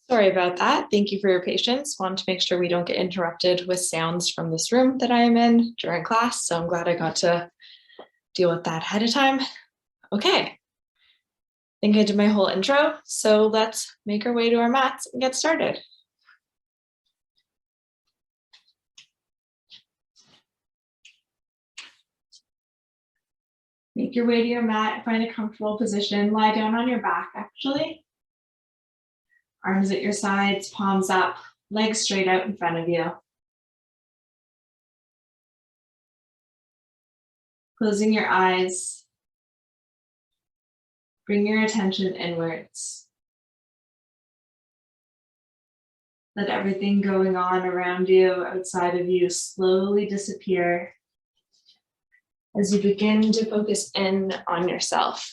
Sorry about that. Thank you for your patience. Want to make sure we don't get interrupted with sounds from this room that I am in during class. So I'm glad I got to deal with that ahead of time. Okay, I think I did my whole intro. So let's make our way to our mats and get started. Make your way to your mat, find a comfortable position. Lie down on your back, actually. Arms at your sides, palms up, legs straight out in front of you. Closing your eyes. Bring your attention inwards. Let everything going on around you, outside of you, slowly disappear as you begin to focus in on yourself.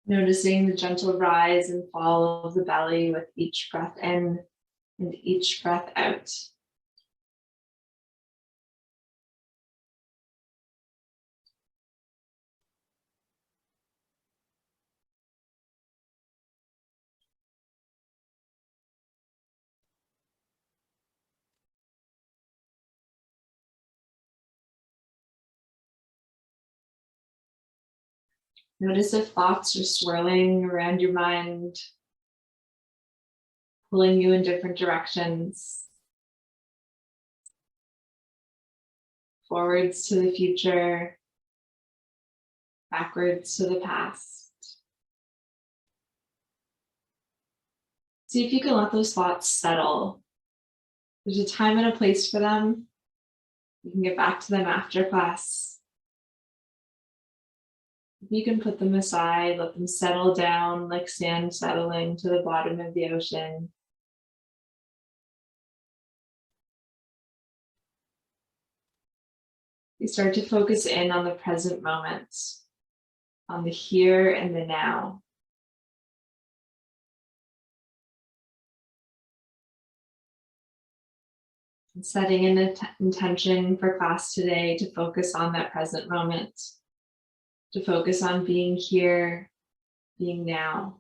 Noticing the gentle rise and fall of the belly with each breath in and each breath out. Notice if thoughts are swirling around your mind, pulling you in different directions. Forwards to the future, backwards to the past. See if you can let those thoughts settle. There's a time and a place for them. You can get back to them after class. You can put them aside, let them settle down like sand settling to the bottom of the ocean. You start to focus in on the present moment, on the here and the now. And setting an intention for class today to focus on that present moment, to focus on being here, being now.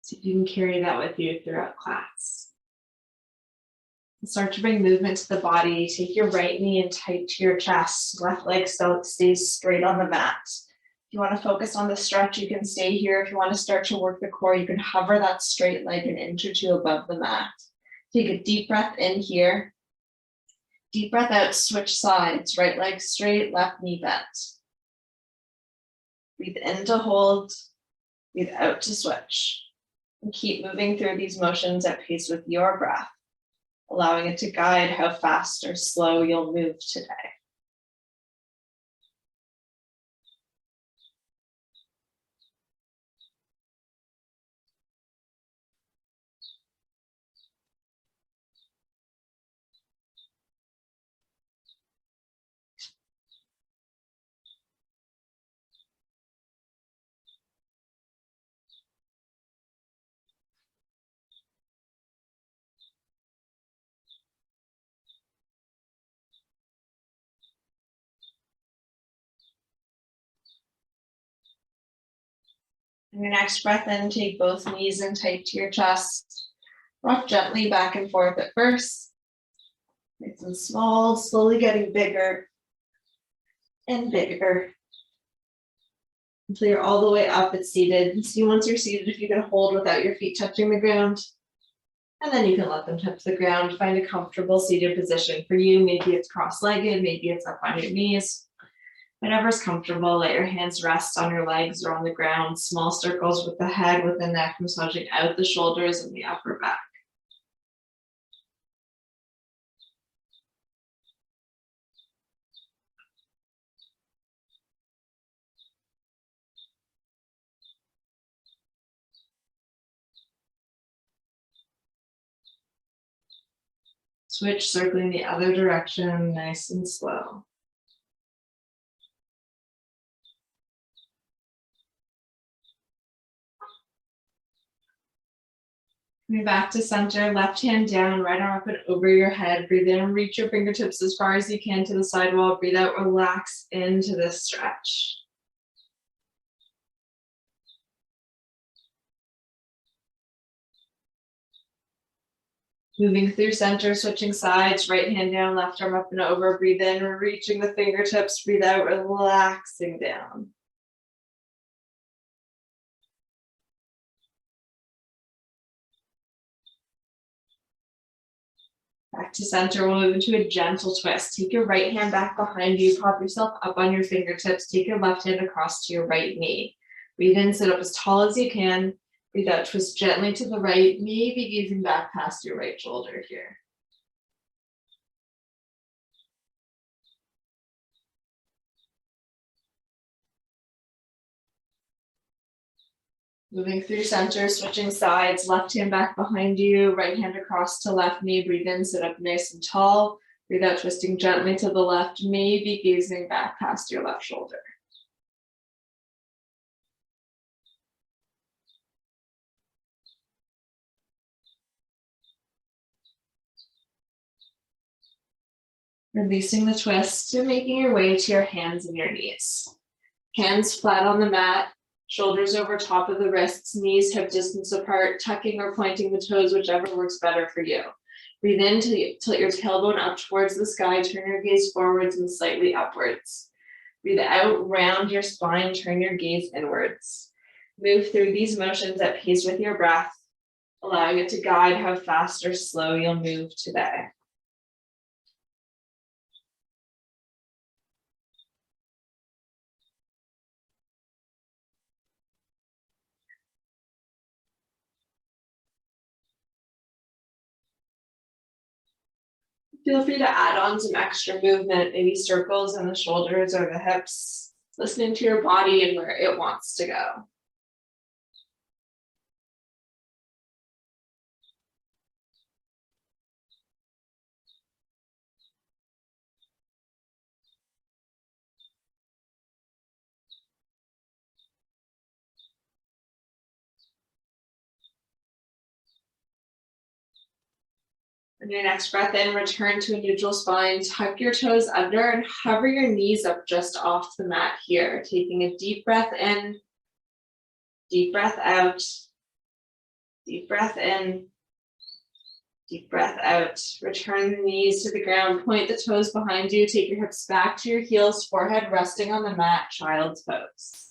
See if you can carry that with you throughout class. Start to bring movement to the body. Take your right knee and tight to your chest. Left leg stays straight on the mat. If you want to focus on the stretch, you can stay here. If you want to start to work the core, you can hover that straight leg an inch or two above the mat. Take a deep breath in here. Deep breath out, switch sides. Right leg straight, left knee bent. Breathe in to hold, breathe out to switch. And keep moving through these motions at pace with your breath, allowing it to guide how fast or slow you'll move today. And your next breath in, take both knees in tight to your chest. Rock gently back and forth at first. Nice and small, slowly getting bigger and bigger until you're all the way up at seated. See, once you're seated, if you can hold without your feet touching the ground, and then you can let them touch the ground. Find a comfortable seated position for you. Maybe it's cross-legged, maybe it's up on your knees. Whatever's comfortable, let your hands rest on your legs or on the ground. Small circles with the head, with the neck, massaging out the shoulders and the upper back. Switch, circling the other direction, nice and slow. Coming back to center, left hand down, right arm up and over your head. Breathe in and reach your fingertips as far as you can to the sidewall. Breathe out, relax into this stretch. Moving through center, switching sides, right hand down, left arm up and over. Breathe in, reaching the fingertips. Breathe out, relaxing down. Back to center, we'll move into a gentle twist. Take your right hand back behind you, prop yourself up on your fingertips. Take your left hand across to your right knee. Breathe in, sit up as tall as you can. Breathe out, twist gently to the right, maybe gazing back past your right shoulder here. Moving through center, switching sides, left hand back behind you, right hand across to left knee. Breathe in, sit up nice and tall. Breathe out, twisting gently to the left, maybe gazing back past your left shoulder. Releasing the twist and making your way to your hands and your knees. Hands flat on the mat, shoulders over top of the wrists, knees hip distance apart, tucking or pointing the toes, whichever works better for you. Breathe in, tilt your tailbone up towards the sky, turn your gaze forwards and slightly upwards. Breathe out, round your spine, turn your gaze inwards. Move through these motions at pace with your breath, allowing it to guide how fast or slow you'll move today. Feel free to add on some extra movement, maybe circles in the shoulders or the hips, listening to your body and where it wants to go. On your next breath in, return to a neutral spine, tuck your toes under and hover your knees up just off the mat here. Taking a deep breath in, deep breath out, deep breath in, deep breath out. Return the knees to the ground, point the toes behind you, take your hips back to your heels, forehead resting on the mat, child's pose.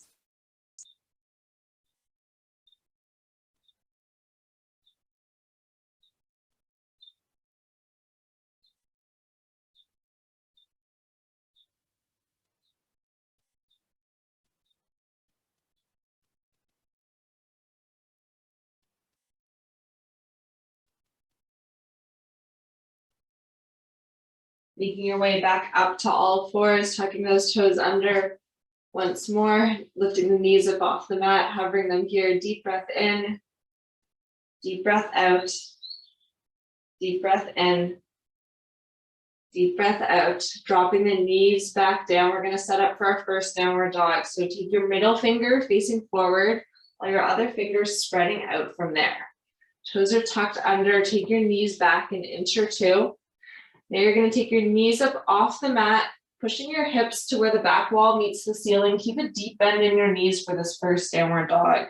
Making your way back up to all fours, tucking those toes under. Once more, lifting the knees up off the mat, hovering them here. Deep breath in, deep breath out, deep breath in, deep breath out. Dropping the knees back down. We're going to set up for our first downward dog. So take your middle finger facing forward, while your other fingers spreading out from there. Toes are tucked under. Take your knees back an inch or two. Now you're going to take your knees up off the mat, pushing your hips to where the back wall meets the ceiling. Keep a deep bend in your knees for this first downward dog.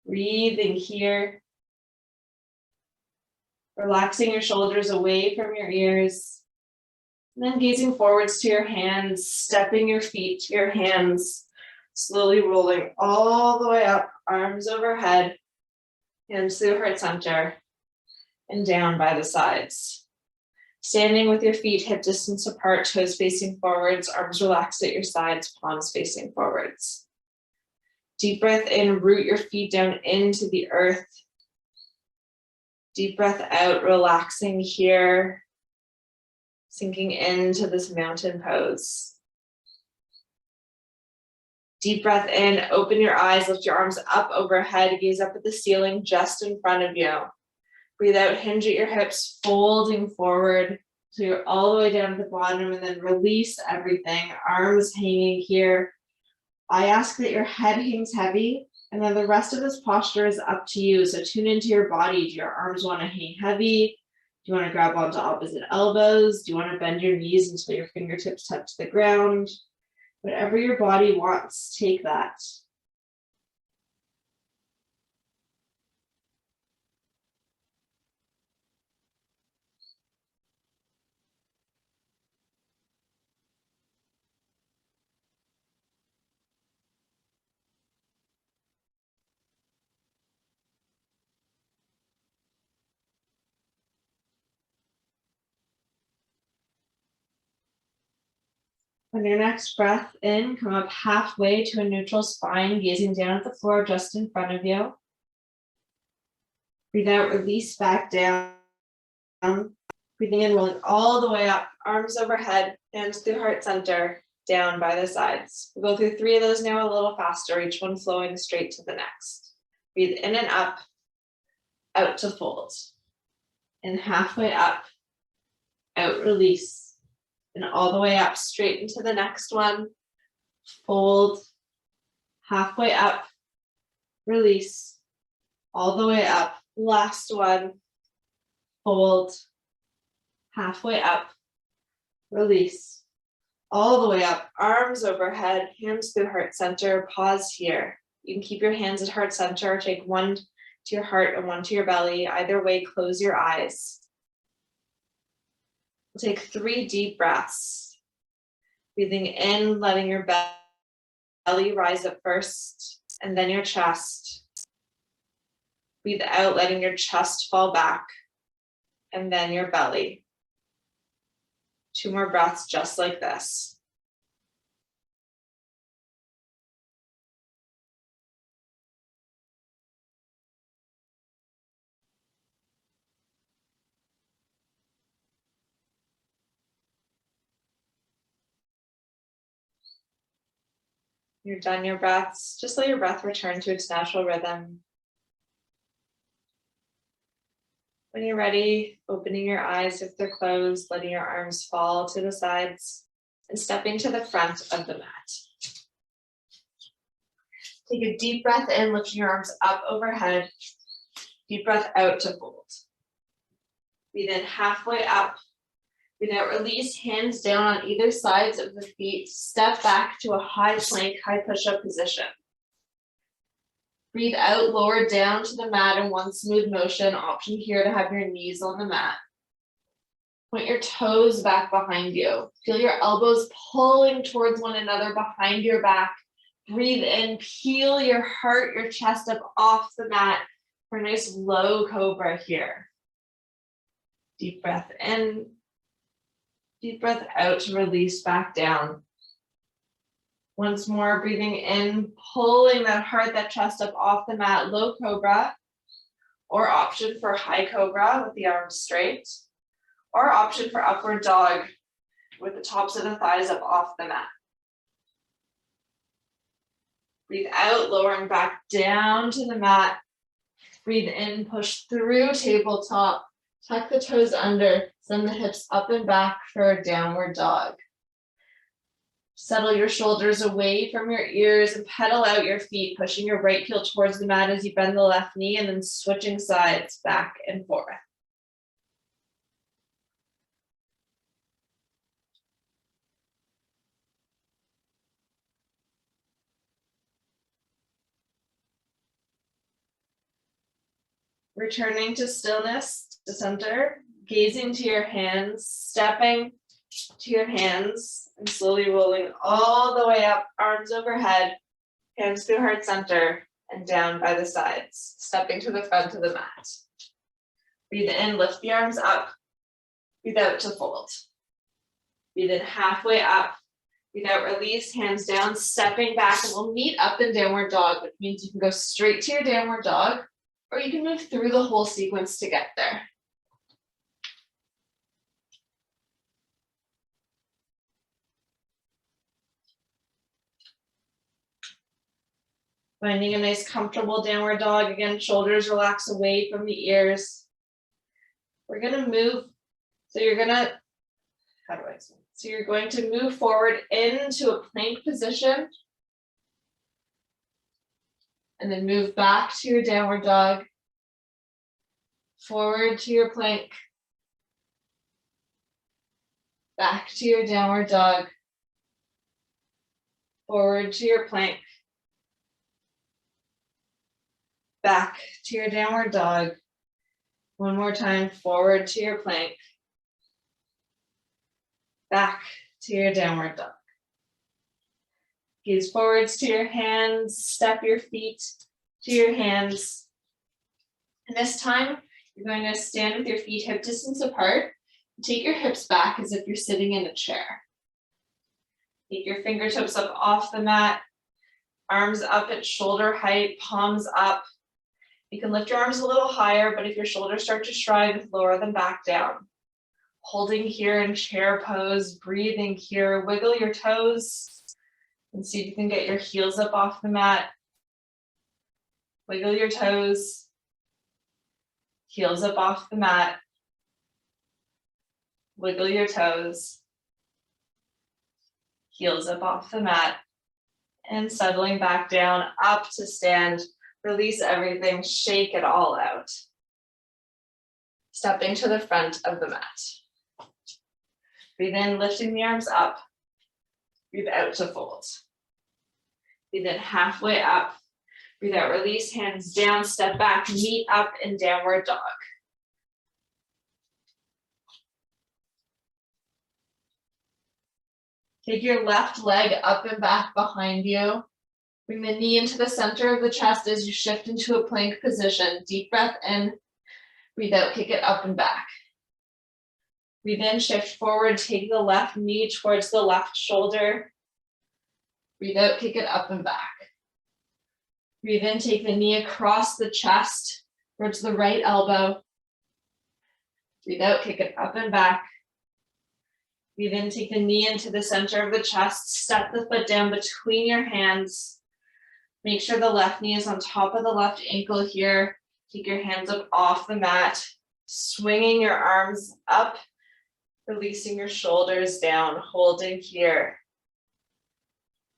Breathing here. Relaxing your shoulders away from your ears. And then gazing forwards to your hands, stepping your feet to your hands, slowly rolling all the way up, arms overhead, hands through heart center, and down by the sides. Standing with your feet hip distance apart, toes facing forwards, arms relaxed at your sides, palms facing forwards. Deep breath in, root your feet down into the earth. Deep breath out, relaxing here, sinking into this mountain pose. Deep breath in, open your eyes, lift your arms up overhead, gaze up at the ceiling just in front of you. Breathe out, hinge at your hips, folding forward so you're all the way down to the bottom, and then release everything. Arms hanging here. I ask that your head hangs heavy, And then the rest of this posture is up to you. So tune into your body. Do your arms want to hang heavy? Do you want to grab onto opposite elbows? Do you want to bend your knees until your fingertips touch the ground? Whatever your body wants, take that. On your next breath in, come up halfway to a neutral spine, gazing down at the floor just in front of you. Breathe out, release back down. Breathing in, rolling all the way up, arms overhead, hands through heart center, down by the sides. We'll go through 3 of those now a little faster, each one flowing straight to the next. Breathe in and up, out to fold. And halfway up, out, release. And all the way up, straight into the next one. Fold, halfway up, release. All the way up, last one. Fold, halfway up, release. All the way up, arms overhead, hands through heart center, pause here. You can keep your hands at heart center, or take one to your heart and one to your belly. Either way, close your eyes. We'll take 3 deep breaths. Breathing in, letting your belly rise up first, and then your chest. Breathe out, letting your chest fall back, and then your belly. 2 more breaths just like this. You're done your breaths. Just let your breath return to its natural rhythm. When you're ready, opening your eyes if they're closed, letting your arms fall to the sides, and stepping to the front of the mat. Take a deep breath in, lifting your arms up overhead. Deep breath out to fold. Breathe in halfway up. Breathe out, release, hands down on either sides of the feet. Step back to a high plank, high push-up position. Breathe out, lower down to the mat in one smooth motion. Option here to have your knees on the mat. Point your toes back behind you. Feel your elbows pulling towards one another behind your back. Breathe in, peel your heart, your chest up off the mat for a nice low cobra here. Deep breath in. Deep breath out to release back down. Once more, breathing in, pulling that heart, that chest up off the mat, low cobra, or option for high cobra with the arms straight, or option for upward dog with the tops of the thighs up off the mat. Breathe out, lowering back down to the mat. Breathe in, push through tabletop. Tuck the toes under, send the hips up and back for a downward dog. Settle your shoulders away from your ears and pedal out your feet, pushing your right heel towards the mat as you bend the left knee and then switching sides back and forth. Returning to stillness, to center, gazing to your hands, stepping to your hands, and slowly rolling all the way up, arms overhead, hands through heart center, and down by the sides, stepping to the front of the mat. Breathe in, lift the arms up. Breathe out to fold. Breathe in halfway up. Breathe out, release, hands down, stepping back, and we'll meet up in downward dog, which means you can go straight to your downward dog, or you can move through the whole sequence to get there. Finding a nice comfortable downward dog. Again, shoulders relax away from the ears. We're gonna move, so you're gonna, so you're going to move forward into a plank position. And then move back to your downward dog, forward to your plank, back to your downward dog, forward to your plank, back to your downward dog. One more time, forward to your plank, back to your downward dog. Gaze forwards to your hands, step your feet to your hands. And this time, you're going to stand with your feet hip distance apart. Take your hips back as if you're sitting in a chair. Take your fingertips up off the mat, arms up at shoulder height, palms up. You can lift your arms a little higher, but if your shoulders start to shrug, lower them back down. Holding here in chair pose, breathing here, wiggle your toes. And see if you can get your heels up off the mat. Wiggle your toes. Heels up off the mat. Wiggle your toes. Heels up off the mat. And settling back down, up to stand. Release everything, shake it all out. Stepping to the front of the mat. Breathe in, lifting the arms up. Breathe out to fold. Breathe in halfway up. Breathe out, release, hands down, step back, meet up in downward dog. Take your left leg up and back behind you. Bring the knee into the center of the chest as you shift into a plank position. Deep breath in, breathe out, kick it up and back. Breathe in, shift forward, take the left knee towards the left shoulder. Breathe out, kick it up and back. Breathe in, take the knee across the chest towards the right elbow. Breathe out, kick it up and back. Breathe in, take the knee into the center of the chest, step the foot down between your hands. Make sure the left knee is on top of the left ankle here. Take your hands up off the mat, swinging your arms up, releasing your shoulders down, holding here.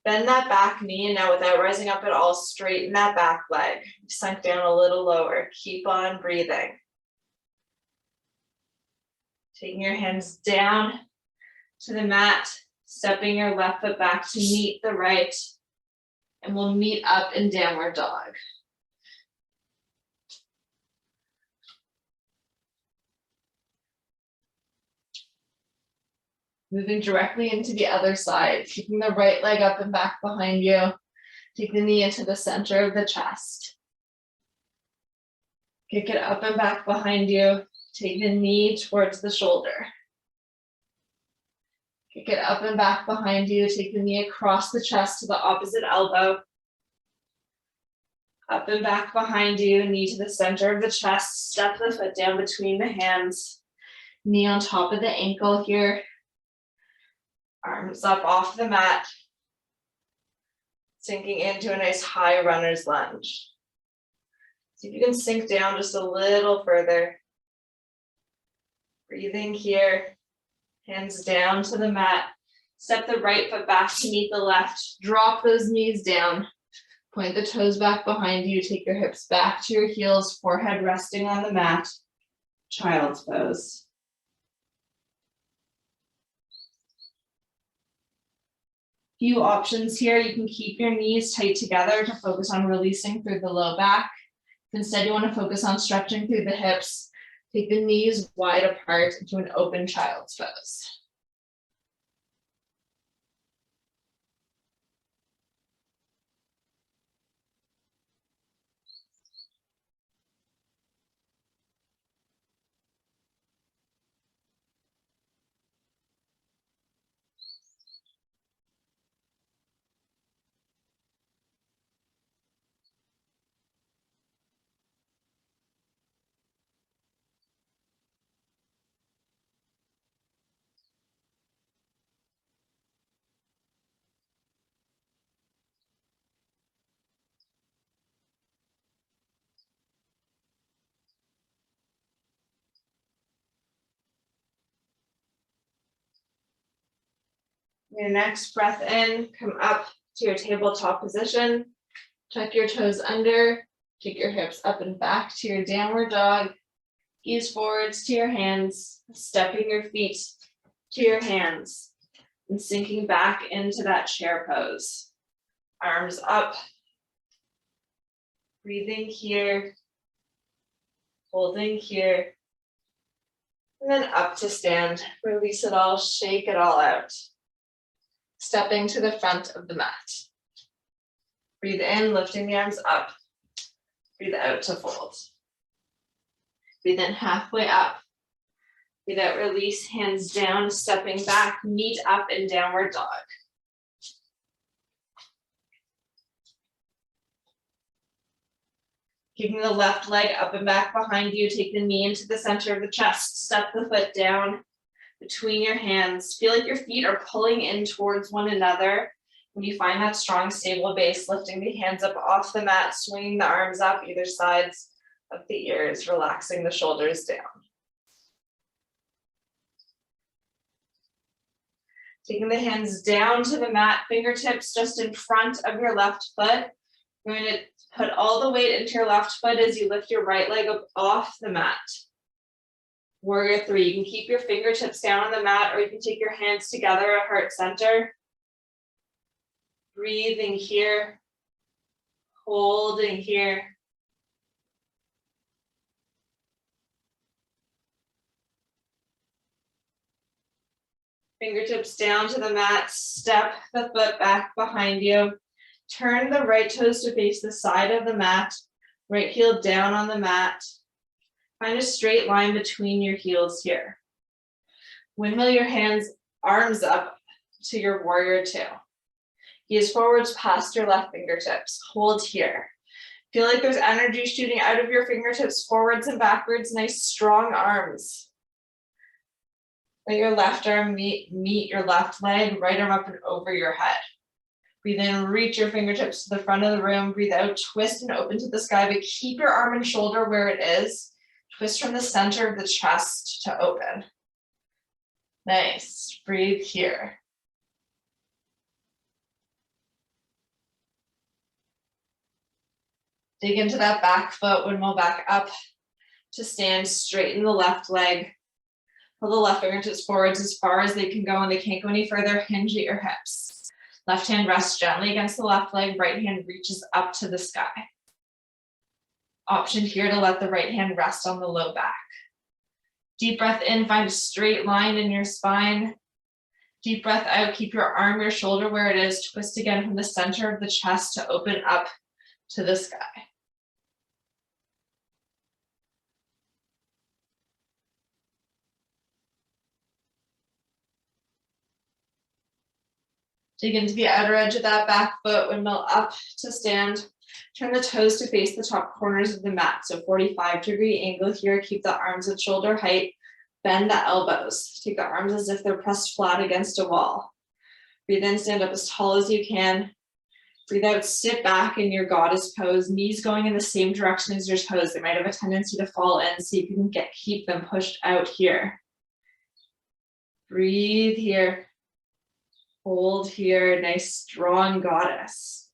Bend that back knee, and now without rising up at all, straighten that back leg. Sunk down a little lower. Keep on breathing. Taking your hands down to the mat, stepping your left foot back to meet the right, and we'll meet up in downward dog. Moving directly into the other side, keeping the right leg up and back behind you. Take the knee into the center of the chest. Kick it up and back behind you. Take the knee towards the shoulder. Kick it up and back behind you. Take the knee across the chest to the opposite elbow. Up and back behind you, knee to the center of the chest. Step the foot down between the hands. Knee on top of the ankle here. Arms up off the mat. Sinking into a nice high runner's lunge. See if you can sink down just a little further. Breathing here. Hands down to the mat. Step the right foot back to meet the left. Drop those knees down. Point the toes back behind you. Take your hips back to your heels, forehead resting on the mat. Child's pose. Few options here. You can keep your knees tight together to focus on releasing through the low back. Instead, you want to focus on stretching through the hips. Take the knees wide apart into an open child's pose. Your next breath in, come up to your tabletop position. Tuck your toes under, take your hips up and back to your downward dog. Ease forwards to your hands, stepping your feet to your hands, and sinking back into that chair pose. Arms up, breathing here, holding here, and then up to stand. Release it all, shake it all out. Stepping to the front of the mat. Breathe in, lifting the arms up. Breathe out to fold. Breathe in halfway up. Breathe out, release, hands down, stepping back, meet up in downward dog. Keeping the left leg up and back behind you, take the knee into the center of the chest, step the foot down between your hands. Feel like your feet are pulling in towards one another. When you find that strong, stable base, lifting the hands up off the mat, swinging the arms up either sides of the ears, relaxing the shoulders down. Taking the hands down to the mat, fingertips just in front of your left foot. You're going to put all the weight into your left foot as you lift your right leg up off the mat. Warrior three, you can keep your fingertips down on the mat or you can take your hands together at heart center. Breathing here, holding here. Fingertips down to the mat, step the foot back behind you. Turn the right toes to face the side of the mat, right heel down on the mat. Find a straight line between your heels here. Windmill your hands, arms up to your warrior two. Gaze forwards past your left fingertips. Hold here. Feel like there's energy shooting out of your fingertips forwards and backwards. Nice strong arms. Let your left arm meet your left leg, right arm up and over your head. Breathe in, reach your fingertips to the front of the room. Breathe out, twist and open to the sky, but keep your arm and shoulder where it is. Twist from the center of the chest to open. Nice. Breathe here. Dig into that back foot, windmill back up to stand, straighten the left leg. Pull the left fingertips forwards as far as they can go, and they can't go any further. Hinge at your hips. Left hand rests gently against the left leg, right hand reaches up to the sky. Option here to let the right hand rest on the low back. Deep breath in, find a straight line in your spine. Deep breath out, keep your arm, your shoulder where it is. Twist again from the center of the chest to open up to the sky. Dig into the outer edge of that back foot, windmill up to stand. Turn the toes to face the top corners of the mat. So 45-degree angle here. Keep the arms at shoulder height. Bend the elbows. Take the arms as if they're pressed flat against a wall. Breathe in, stand up as tall as you can. Breathe out, sit back in your goddess pose. Knees going in the same direction as your toes. They might have a tendency to fall in. See if you can keep them pushed out here. Breathe here. Hold here, nice strong goddess.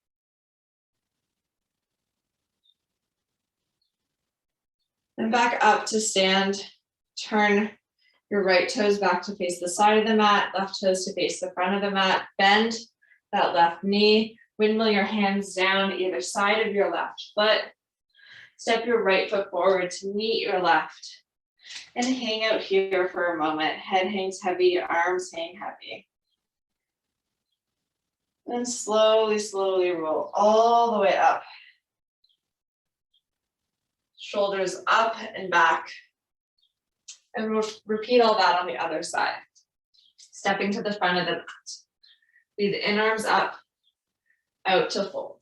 Then back up to stand. Turn your right toes back to face the side of the mat, left toes to face the front of the mat. Bend that left knee. Windmill your hands down either side of your left foot. Step your right foot forward to meet your left. And hang out here for a moment. Head hangs heavy, arms hang heavy. And slowly, slowly roll all the way up. Shoulders up and back. And we'll repeat all that on the other side. Stepping to the front of the mat. Breathe in, arms up, out to fold.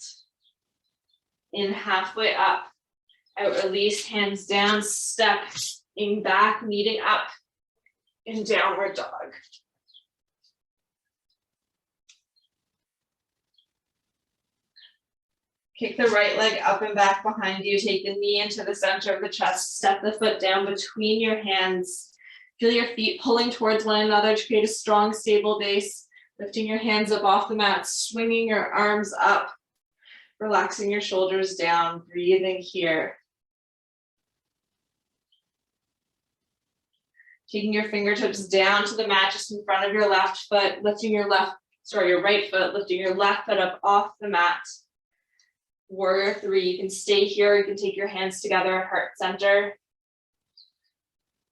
In halfway up, out release, hands down, stepping back, meeting up in downward dog. Kick the right leg up and back behind you. Take the knee into the center of the chest. Step the foot down between your hands. Feel your feet pulling towards one another to create a strong, stable base. Lifting your hands up off the mat, swinging your arms up. Relaxing your shoulders down, breathing here. Taking your fingertips down to the mat just in front of your left foot, lifting your right foot, lifting your left foot up off the mat. Warrior three, you can stay here, you can take your hands together, heart center.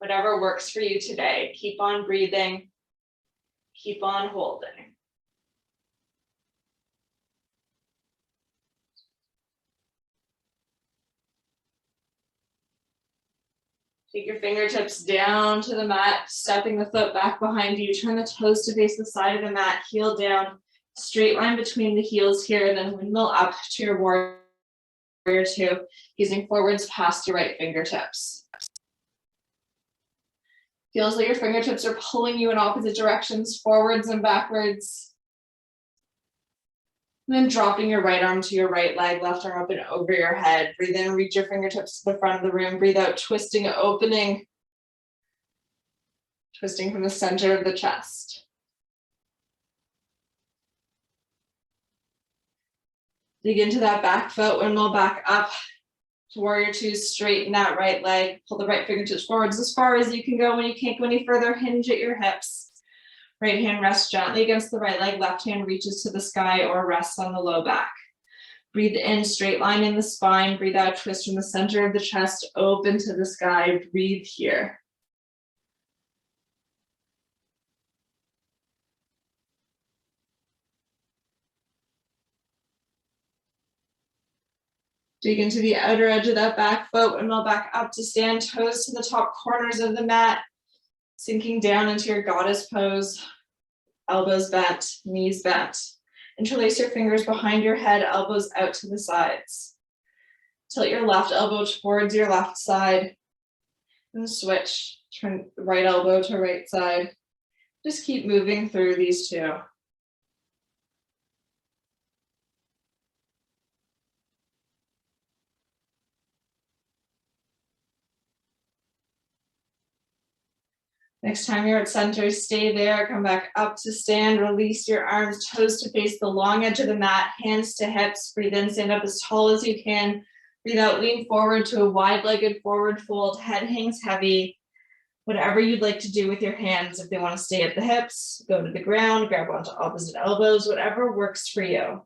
Whatever works for you today. Keep on breathing, keep on holding. Take your fingertips down to the mat, stepping the foot back behind you. Turn the toes to face the side of the mat, heel down, straight line between the heels here, and then windmill up to your warrior two, using forwards past your right fingertips. Feels like your fingertips are pulling you in opposite directions, forwards and backwards. And then dropping your right arm to your right leg, left arm up and over your head. Breathe in, reach your fingertips to the front of the room. Breathe out, twisting, opening. Twisting from the center of the chest. Dig into that back foot, windmill back up to warrior two, straighten that right leg. Pull the right fingertips forwards as far as you can go. When you can't go any further, hinge at your hips. Right hand rests gently against the right leg, left hand reaches to the sky or rests on the low back. Breathe in, straight line in the spine. Breathe out, twist from the center of the chest, open to the sky. Breathe here. Dig into the outer edge of that back foot, windmill back up to stand, toes to the top corners of the mat, sinking down into your goddess pose. Elbows bent, knees bent. Interlace your fingers behind your head, elbows out to the sides. Tilt your left elbow towards your left side and switch. Turn the right elbow to right side. Just keep moving through these two. Next time you're at center, stay there, come back up to stand, release your arms, toes to face the long edge of the mat, hands to hips, breathe in, stand up as tall as you can, breathe out, lean forward to a wide-legged forward fold, head hangs heavy, whatever you'd like to do with your hands. If they want to stay at the hips, go to the ground, grab onto opposite elbows, whatever works for you.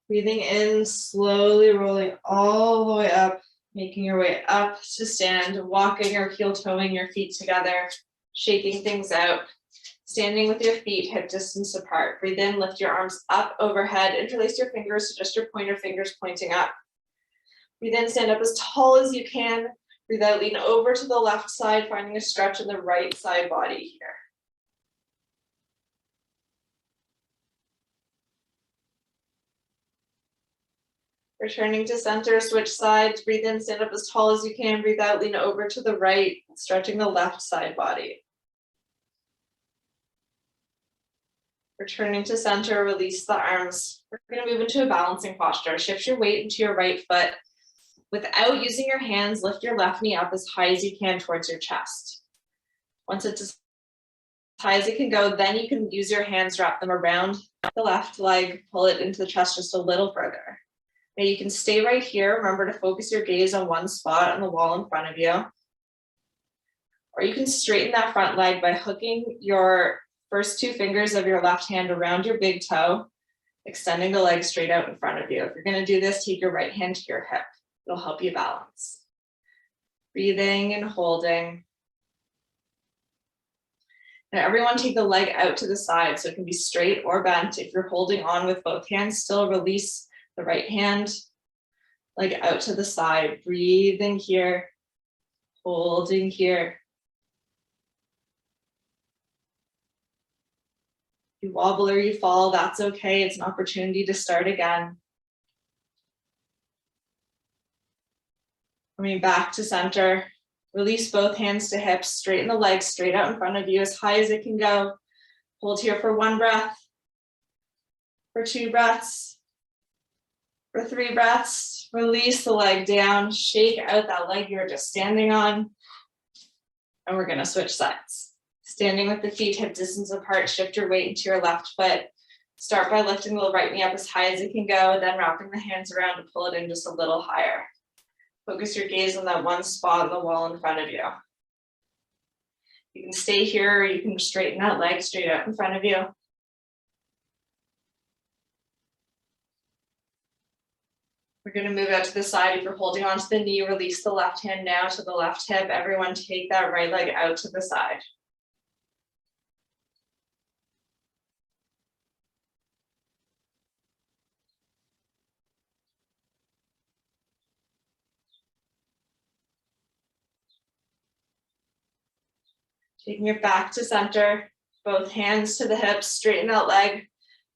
Breathing in, slowly rolling all the way up, making your way up to stand, walking or heel toeing your feet together, shaking things out, standing with your feet hip distance apart. Breathe in, lift your arms up overhead, interlace your fingers to just your pointer fingers pointing up. Breathe in, stand up as tall as you can. Breathe out, lean over to the left side, finding a stretch in the right side body here. Returning to center, switch sides, breathe in, stand up as tall as you can, breathe out, lean over to the right, stretching the left side body. Returning to center, release the arms. We're going to move into a balancing posture. Shift your weight into your right foot. Without using your hands, lift your left knee up as high as you can towards your chest. Once it's as high as it can go, then you can use your hands, wrap them around the left leg, pull it into the chest just a little further. Now you can stay right here. Remember to focus your gaze on one spot on the wall in front of you. Or you can straighten that front leg by hooking your first two fingers of your left hand around your big toe, extending the leg straight out in front of you. If you're going to do this, take your right hand to your hip. It'll help you balance. Breathing and holding. Now everyone take the leg out to the side so it can be straight or bent. If you're holding on with both hands, still release the right hand, leg out to the side, breathing here, holding here. You wobble or you fall, that's okay. It's an opportunity to start again. Coming back to center. Release both hands to hips, straighten the legs straight out in front of you as high as it can go. Hold here for 1 breath, for 2 breaths, for 3 breaths. Release the leg down, shake out that leg you're just standing on. And we're gonna switch sides. Standing with the feet hip distance apart, shift your weight into your left foot. Start by lifting the right knee up as high as it can go, then wrapping the hands around to pull it in just a little higher. Focus your gaze on that one spot on the wall in front of you. You can stay here or you can straighten that leg straight out in front of you. We're going to move out to the side. If you're holding onto the knee, release the left hand now to the left hip. Everyone take that right leg out to the side. Taking it back to center, both hands to the hips, straighten that leg,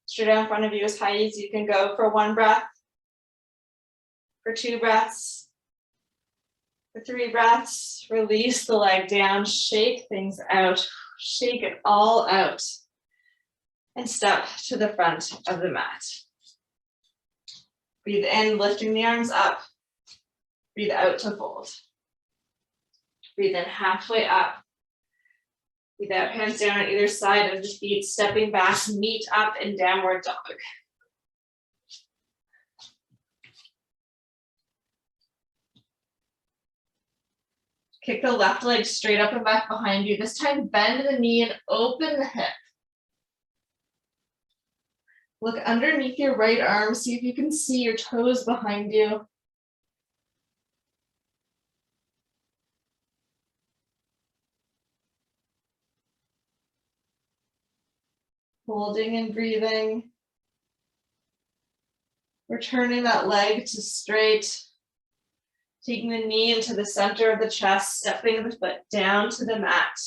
straight out in front of you as high as you can go for 1 breath, for 2 breaths, for 3 breaths. Release the leg down, shake things out, shake it all out, and step to the front of the mat. Breathe in, lifting the arms up. Breathe out to fold. Breathe in halfway up. Breathe out, hands down on either side of the feet, stepping back, meet up in downward dog. Kick the left leg straight up and back behind you. This time, bend the knee and open the hip. Look underneath your right arm, see if you can see your toes behind you. Holding and breathing. Returning that leg to straight. Taking the knee into the center of the chest, stepping the foot down to the mat.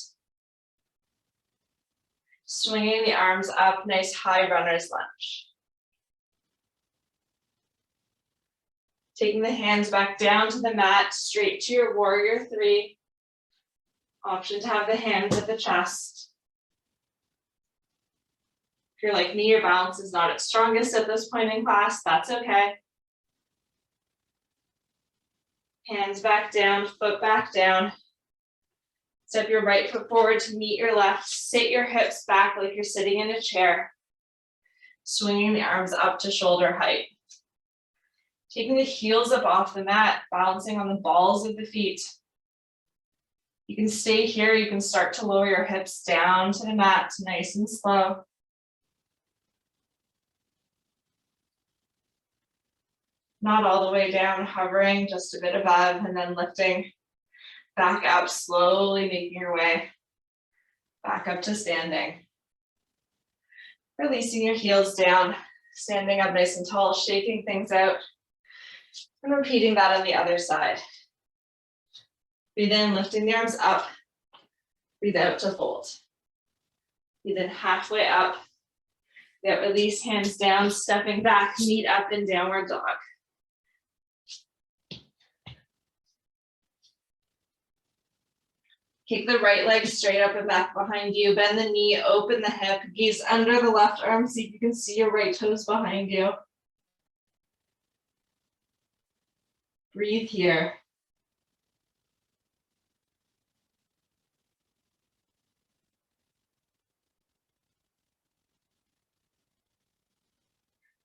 Swinging the arms up, nice high runner's lunge. Taking the hands back down to the mat, straight to your warrior 3. Option to have the hands at the chest. If you're like me, your balance is not its strongest at this point in class, that's okay. Hands back down, foot back down. Step your right foot forward to meet your left. Sit your hips back like you're sitting in a chair. Swinging the arms up to shoulder height. Taking the heels up off the mat, balancing on the balls of the feet. You can stay here. You can start to lower your hips down to the mat, nice and slow. Not all the way down, hovering just a bit above, and then lifting back up, slowly making your way back up to standing. Releasing your heels down, standing up nice and tall, shaking things out, and repeating that on the other side. Breathe in, lifting the arms up. Breathe out to fold. Breathe in halfway up. Breathe out, release, hands down, stepping back, meet up in downward dog. Kick the right leg straight up and back behind you. Bend the knee, open the hip, gaze under the left arm, see if you can see your right toes behind you. Breathe here.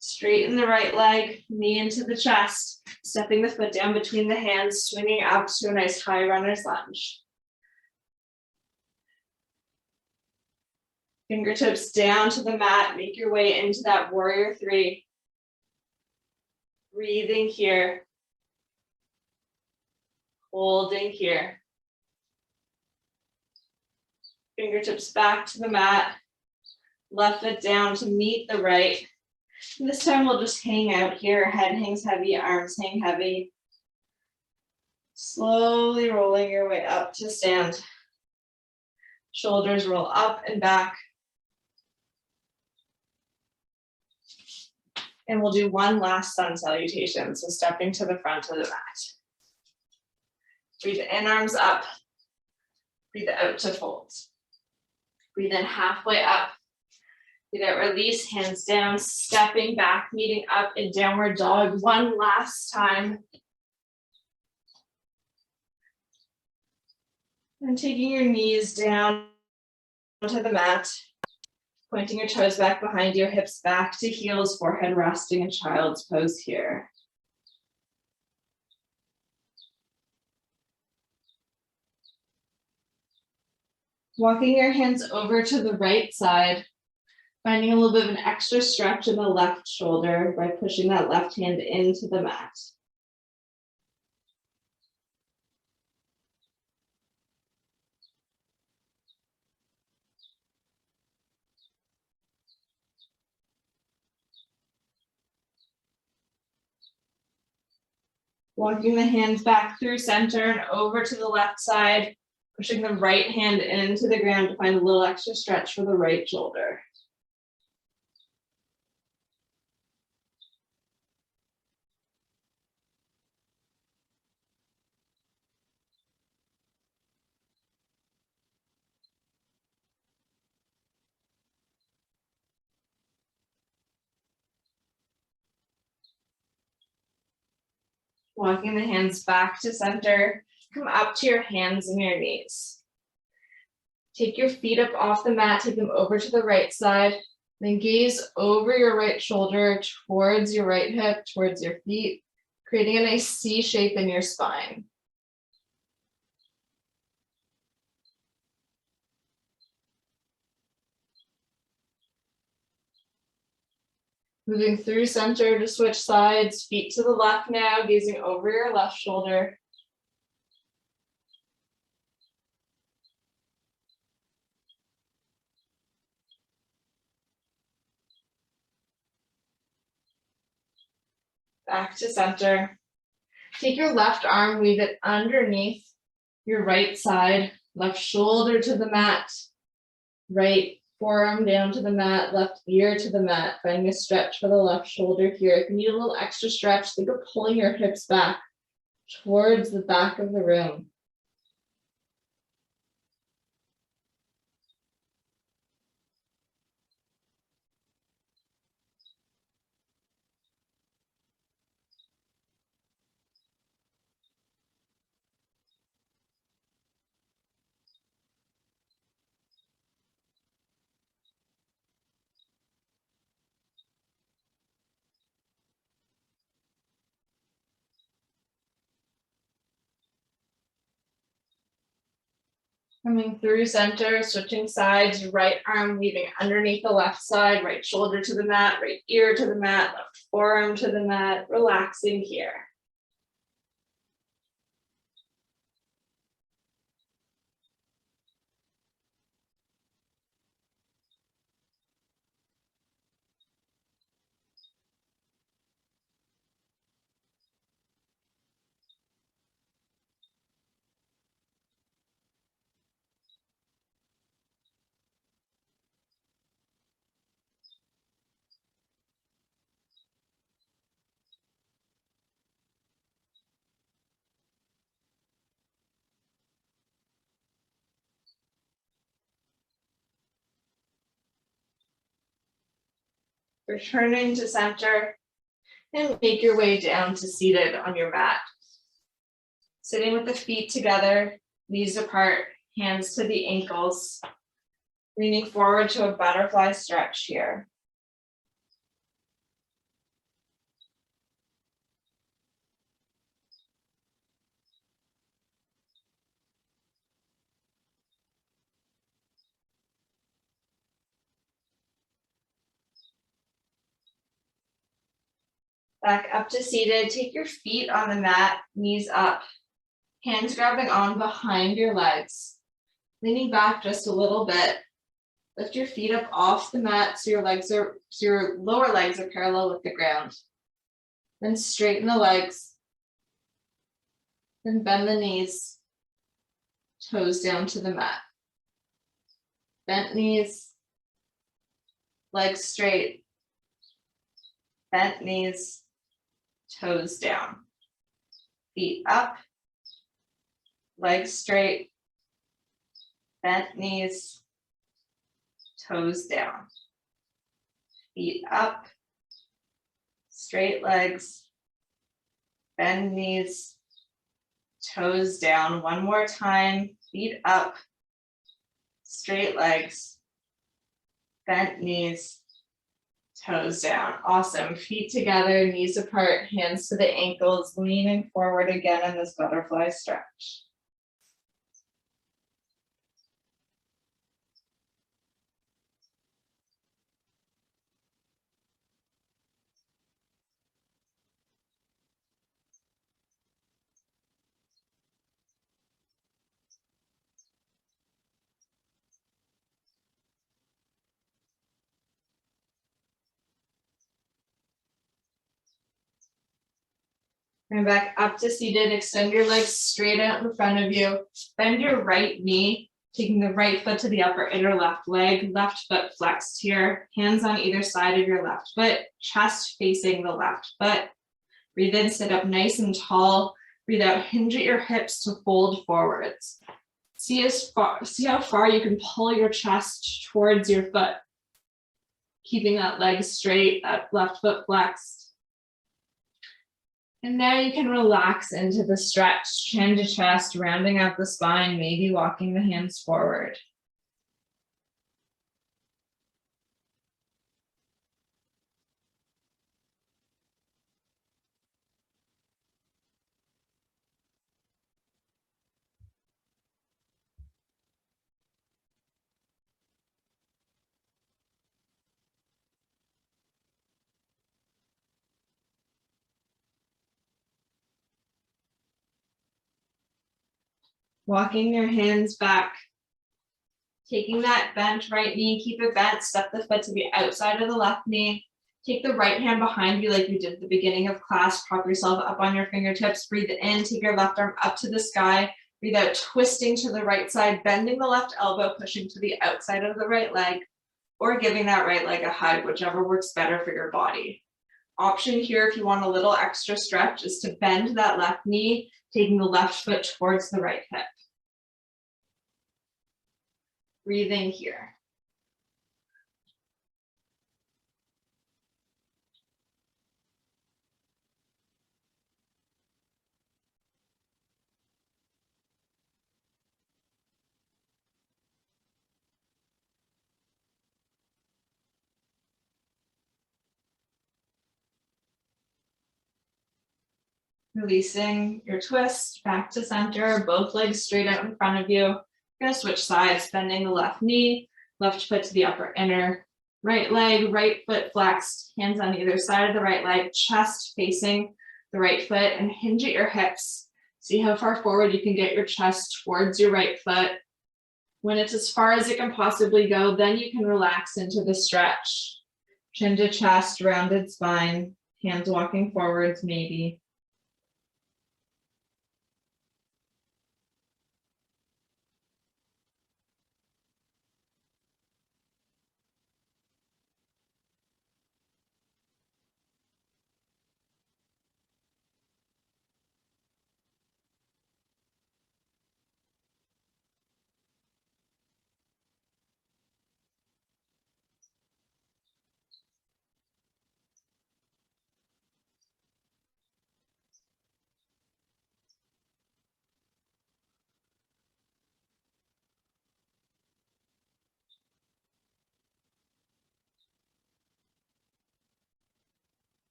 Straighten the right leg, knee into the chest, stepping the foot down between the hands, swinging up to a nice high runner's lunge. Fingertips down to the mat, make your way into that warrior 3. Breathing here. Holding here. Fingertips back to the mat. Left foot down to meet the right. And this time we'll just hang out here. Head hangs heavy, arms hang heavy. Slowly rolling your way up to stand. Shoulders roll up and back. And we'll do one last sun salutation. So stepping to the front of the mat. Breathe in, arms up. Breathe out to fold. Breathe in halfway up. Breathe out, release, hands down, stepping back, meeting up in downward dog one last time. And taking your knees down to the mat, pointing your toes back behind you, hips back to heels, forehead resting in child's pose here. Walking your hands over to the right side, finding a little bit of an extra stretch in the left shoulder by pushing that left hand into the mat. Walking the hands back through center and over to the left side, pushing the right hand into the ground to find a little extra stretch for the right shoulder. Walking the hands back to center, come up to your hands and your knees. Take your feet up off the mat, take them over to the right side, then gaze over your right shoulder towards your right hip, towards your feet, creating a nice C shape in your spine. Moving through center to switch sides, feet to the left now, gazing over your left shoulder. Back to center. Take your left arm, weave it underneath your right side, left shoulder to the mat, right forearm down to the mat, left ear to the mat, finding a stretch for the left shoulder here. If you need a little extra stretch, think of pulling your hips back towards the back of the room. Coming through center, switching sides, right arm weaving underneath the left side, right shoulder to the mat, right ear to the mat, left forearm to the mat, relaxing here. Returning to center and make your way down to seated on your mat. Sitting with the feet together, knees apart, hands to the ankles, leaning forward to a butterfly stretch here. Back up to seated, take your feet on the mat, knees up, hands grabbing on behind your legs, leaning back just a little bit. Lift your feet up off the mat so your lower legs are parallel with the ground. Then straighten the legs. Then bend the knees, toes down to the mat. Bent knees, legs straight, bent knees, toes down. Feet up, legs straight, bent knees, toes down. Feet up, straight legs, bend knees, toes down. One more time, feet up, straight legs, bent knees, toes down. Awesome. Feet together, knees apart, hands to the ankles, leaning forward again in this butterfly stretch. Bring back up to seated, extend your legs straight out in front of you. Bend your right knee, taking the right foot to the upper inner left leg, left foot flexed here, hands on either side of your left foot, chest facing the left foot. Breathe in, sit up nice and tall. Breathe out, hinge at your hips to fold forwards. See how far you can pull your chest towards your foot. Keeping that leg straight, that left foot flexed. And now you can relax into the stretch, chin to chest, rounding out the spine, maybe walking the hands forward. Walking your hands back, taking that bent right knee, keep it bent, step the foot to the outside of the left knee. Take the right hand behind you like you did at the beginning of class, prop yourself up on your fingertips, breathe in, take your left arm up to the sky, breathe out, twisting to the right side, bending the left elbow, pushing to the outside of the right leg, or giving that right leg a hug, whichever works better for your body. Option here, if you want a little extra stretch, is to bend that left knee, taking the left foot towards the right hip. Breathing here. Releasing your twist, back to center, both legs straight out in front of you. You're gonna switch sides, bending the left knee, left foot to the upper inner, right leg, right foot flexed, hands on either side of the right leg, chest facing the right foot, and hinge at your hips. See how far forward you can get your chest towards your right foot. When it's as far as it can possibly go, then you can relax into the stretch. Chin to chest, rounded spine, hands walking forwards maybe.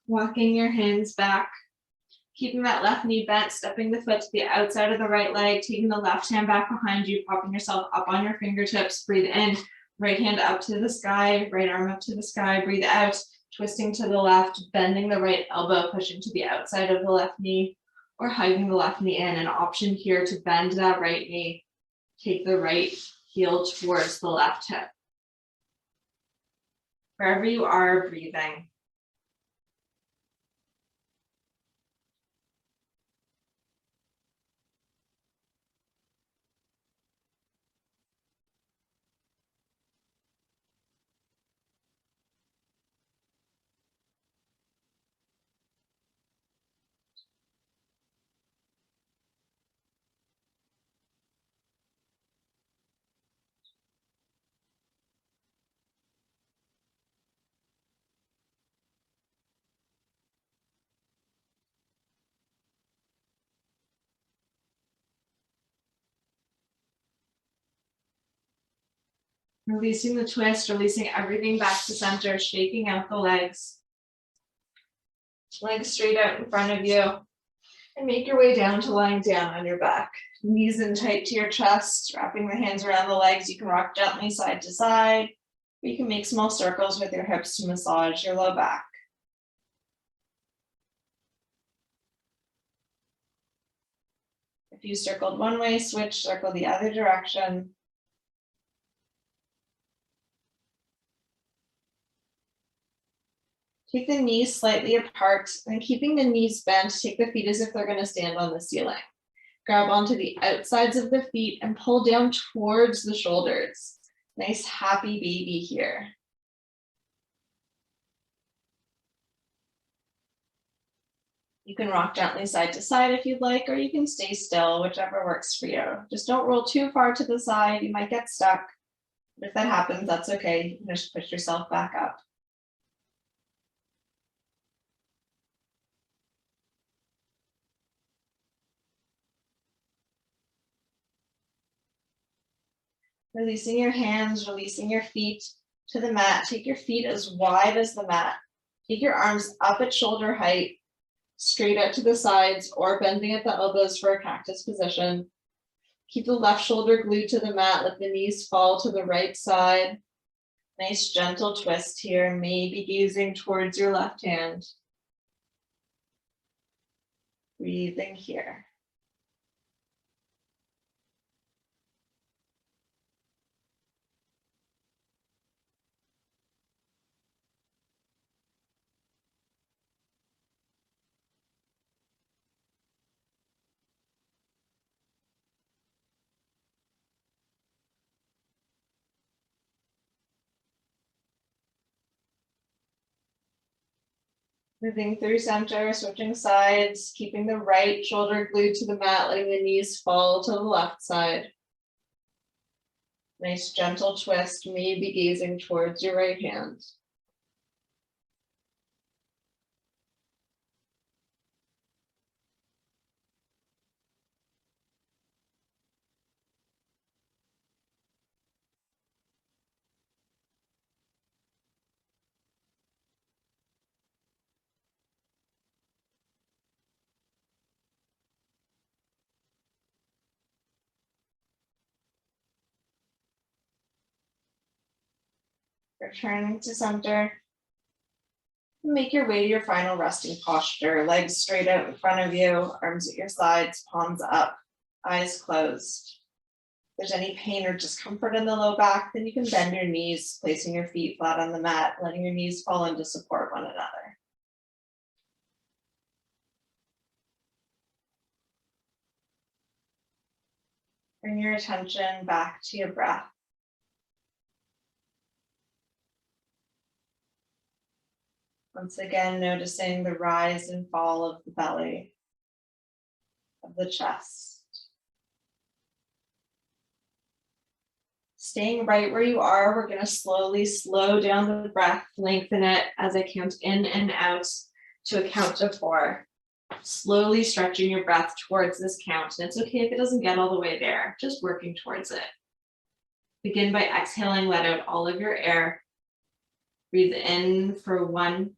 Walking your hands back, keeping that left knee bent, stepping the foot to the outside of the right leg, taking the left hand back behind you, popping yourself up on your fingertips, breathe in, right hand up to the sky, right arm up to the sky, breathe out, twisting to the left, bending the right elbow, pushing to the outside of the left knee, or hugging the left knee in. An option here to bend that right knee, take the right heel towards the left hip. Wherever you are, breathing. Releasing the twist, releasing everything back to center, shaking out the legs. Legs straight out in front of you. And make your way down to lying down on your back. Knees in tight to your chest, wrapping the hands around the legs. You can rock gently side to side. Or you can make small circles with your hips to massage your low back. If you circled one way, switch, circle the other direction. Take the knees slightly apart, and keeping the knees bent, take the feet as if they're going to stand on the ceiling. Grab onto the outsides of the feet and pull down towards the shoulders. Nice happy baby here. You can rock gently side to side if you'd like, or you can stay still, whichever works for you. Just don't roll too far to the side, you might get stuck. But if that happens, that's okay. You can just push yourself back up. Releasing your hands, releasing your feet to the mat. Take your feet as wide as the mat. Take your arms up at shoulder height, straight out to the sides, or bending at the elbows for a cactus position. Keep the left shoulder glued to the mat. Let the knees fall to the right side. Nice gentle twist here, maybe gazing towards your left hand. Breathing here. Moving through center, switching sides, keeping the right shoulder glued to the mat, letting the knees fall to the left side. Nice gentle twist, maybe gazing towards your right hand. Returning to center. Make your way to your final resting posture. Legs straight out in front of you, arms at your sides, palms up, eyes closed. If there's any pain or discomfort in the low back, then you can bend your knees, placing your feet flat on the mat, letting your knees fall in to support one another. Bring your attention back to your breath. Once again, noticing the rise and fall of the belly, of the chest. Staying right where you are, we're going to slowly slow down the breath, lengthen it as I count in and out to a count of 4. Slowly stretching your breath towards this count. And it's okay if it doesn't get all the way there, just working towards it. Begin by exhaling, let out all of your air. Breathe in for 1,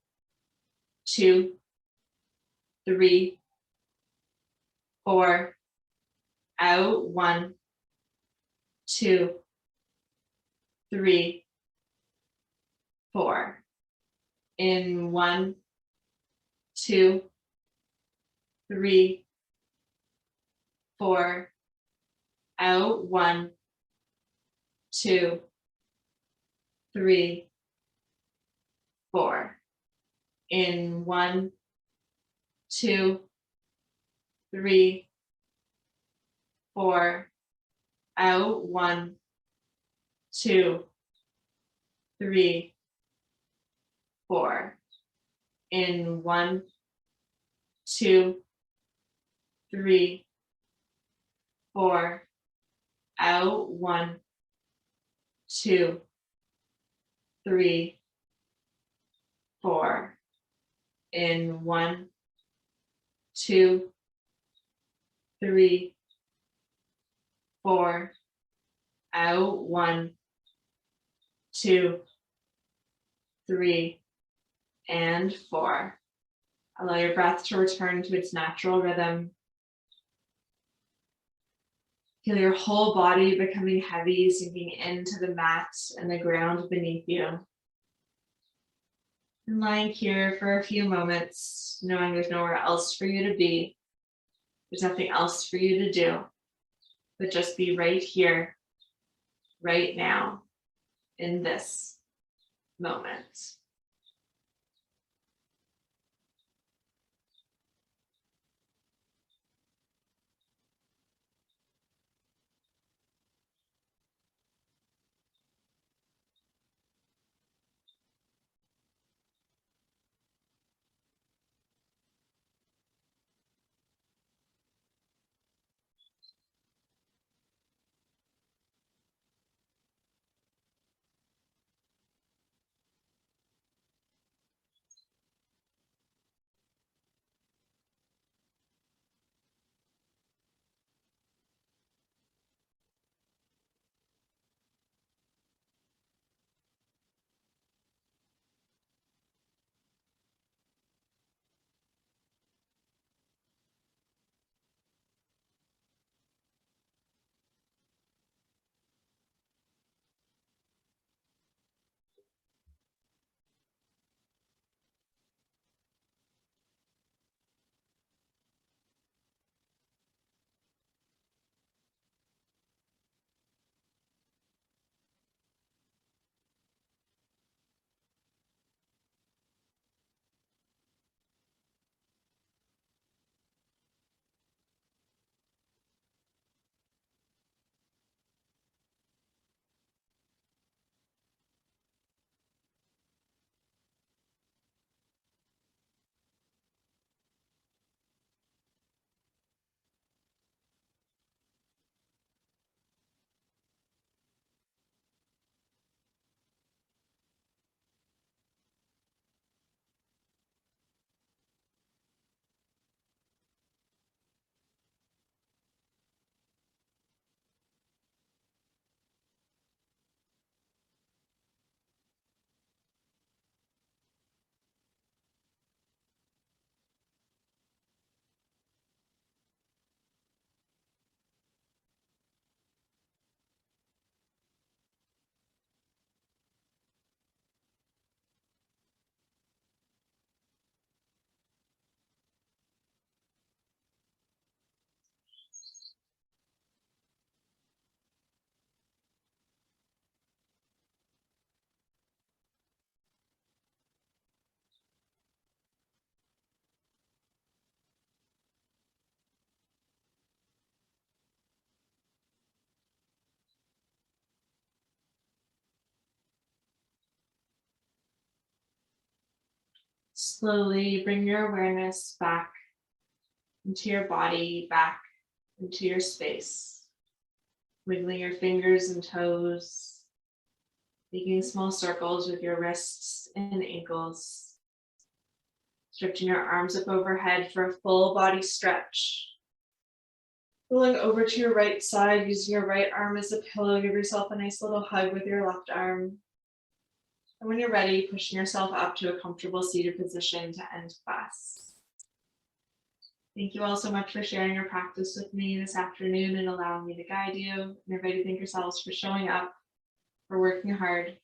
2, 3, 4. Out 1, 2, 3, 4. In 1, 2, 3, 4. Out 1, 2, 3, 4. In 1, 2, 3, 4. Out 1, 2, 3, 4. In 1, 2, 3, 4. Out 1, 2, 3, 4. In 1, 2, 3, 4. Out 1, 2, 3, and 4. Allow your breath to return to its natural rhythm. Feel your whole body becoming heavy, sinking into the mat and the ground beneath you. And lying here for a few moments, knowing there's nowhere else for you to be. There's nothing else for you to do, but just be right here, right now, in this moment. Slowly bring your awareness back into your body, back into your space. Wiggling your fingers and toes, making small circles with your wrists and ankles. Stretching your arms up overhead for a full body stretch. Rolling over to your right side, using your right arm as a pillow, give yourself a nice little hug with your left arm. And when you're ready, pushing yourself up to a comfortable seated position to end class. Thank you all so much for sharing your practice with me this afternoon and allowing me to guide you. And everybody, thank yourselves for showing up, for working hard,